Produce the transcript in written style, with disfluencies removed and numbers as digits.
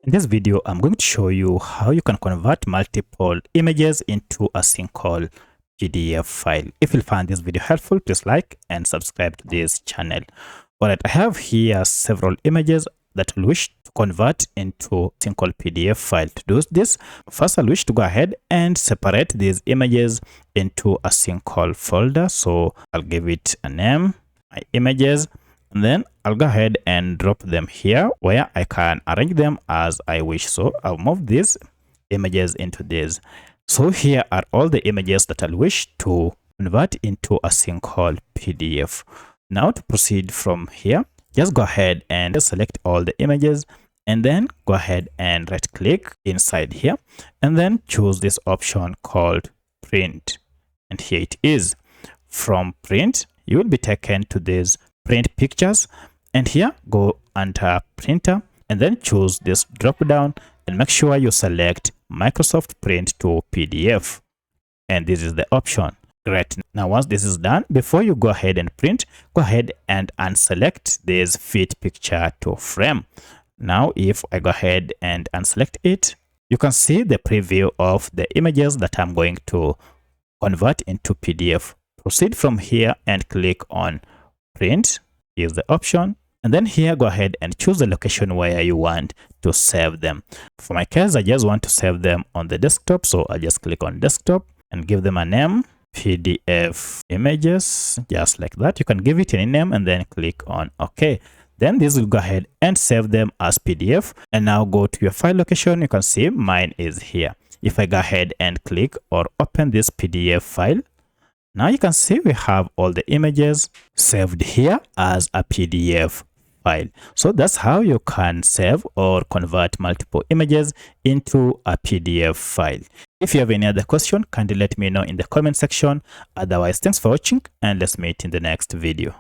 In this video, I'm going to show you how you can convert multiple images into a single PDF file. If you find this video helpful, please like and subscribe to this channel. Alright, I have here several images that I wish to convert into single PDF file. To do this, first I wish to go ahead and separate these images into a single folder. So I'll give it a name, my images, and then I'll go ahead and drop them here where I can arrange them as I wish. So I'll move these images into this. So here are all the images that I wish to convert into a single PDF. Now to proceed from here, just go ahead and select all the images and then go ahead and right click inside here and then choose this option called print. And here it is. From print, you will be taken to this print pictures, and here go under printer and then choose this drop down and make sure you select Microsoft Print to PDF, and this is the option. Great. Now once this is done, before you go ahead and print, go ahead and unselect this fit picture to frame. Now if I go ahead and unselect it, you can see the preview of the images that I'm going to convert into PDF. Proceed from here and click on print. Here's the option, and then here go ahead and choose the location where you want to save them. For my case, I just want to save them on the desktop, so I just click on desktop and give them a name, PDF images, just like that. You can give it any name and then click on OK. Then this will go ahead and save them as PDF. And now go to your file location. You can see mine is here. If I go ahead and click or open this PDF file, now you can see we have all the images saved here as a PDF file. So that's how you can save or convert multiple images into a PDF file. If you have any other question, kindly let me know in the comment section. Otherwise, thanks for watching and let's meet in the next video.